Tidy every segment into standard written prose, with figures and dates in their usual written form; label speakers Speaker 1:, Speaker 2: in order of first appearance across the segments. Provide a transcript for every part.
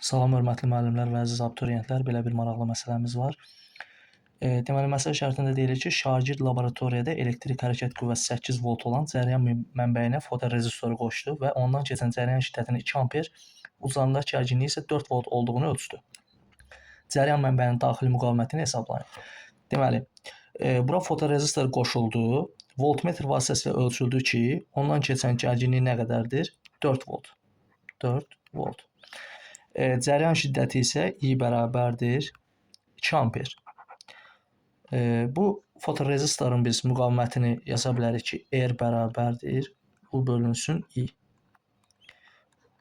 Speaker 1: Salam hörmətli müəllimlər və əziz abituriyentlər, belə bir maraqlı məsələmiz var. Deməli, məsələ şərtində deyilir ki, şagird laboratoriyada elektrik hərəkət qüvvəsi 8 volt olan cəryan mənbəyinə fotorezistoru qoşdu və ondan keçən cəryan şiddətini 2 amper, uclarındakı gərginliyi isə 4 volt olduğunu ölçdü. Cəryan mənbəyinin daxili müqavimətini hesablayın. Deməli, bura fotorezistor qoşuldu, voltmetr vasitəsilə ölçüldü ki, ondan keçən gərginlik nə qədərdir? 4 volt. 4 volt. Cəryan şiddəti isə I bərabərdir 2 amper. Bu fotorezistorun biz müqavimətini yaza bilərik ki, R bərabərdir U bölünsün I.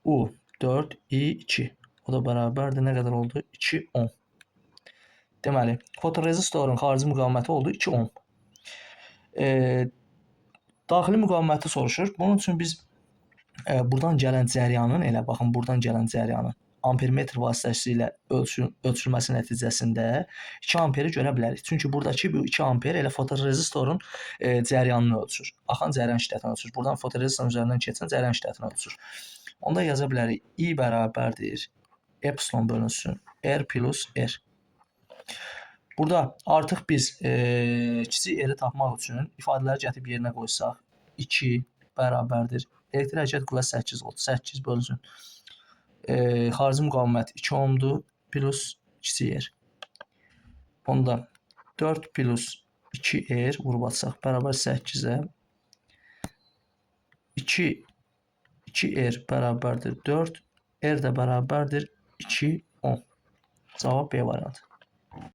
Speaker 1: U 4, I 2. O da bərabərdir nə qədər oldu? 2 ohm. Deməli, fotorezistorun xarici müqaviməti oldu 2 ohm. Daxili müqaviməti soruşur. Bunun üçün biz buradan gələn cəryanın, elə baxın, buradan gələn cəryanın ampermetr vasitəsilə ölçülməsi nəticəsində 2 amperi görə bilərik. Çünki buradakı bu 2 amper elə fotorezistorun cəryanını ölçür. Axan cəryan şiddətini ölçür. Buradan fotorezistorun üzərindən keçən cəryan şiddətini ölçür. Onda yaza bilərik I bərabərdir epsilon bölünsün R plus R. Burada artıq biz kiçik R-i tapmaq üçün ifadələri gətirib yerinə qoysaq 2 bərabərdir elektrik hərəkət qüvvəsi 8 volt. 8 bölünsün xarici müqavimət 2 ohmdur plus kiçik R. Onda 4 plus 2 R vurub atsaq bərabər 8-ə 2 R bərabərdir 4, R də bərabərdir 2 ohm. Cavab B variantı.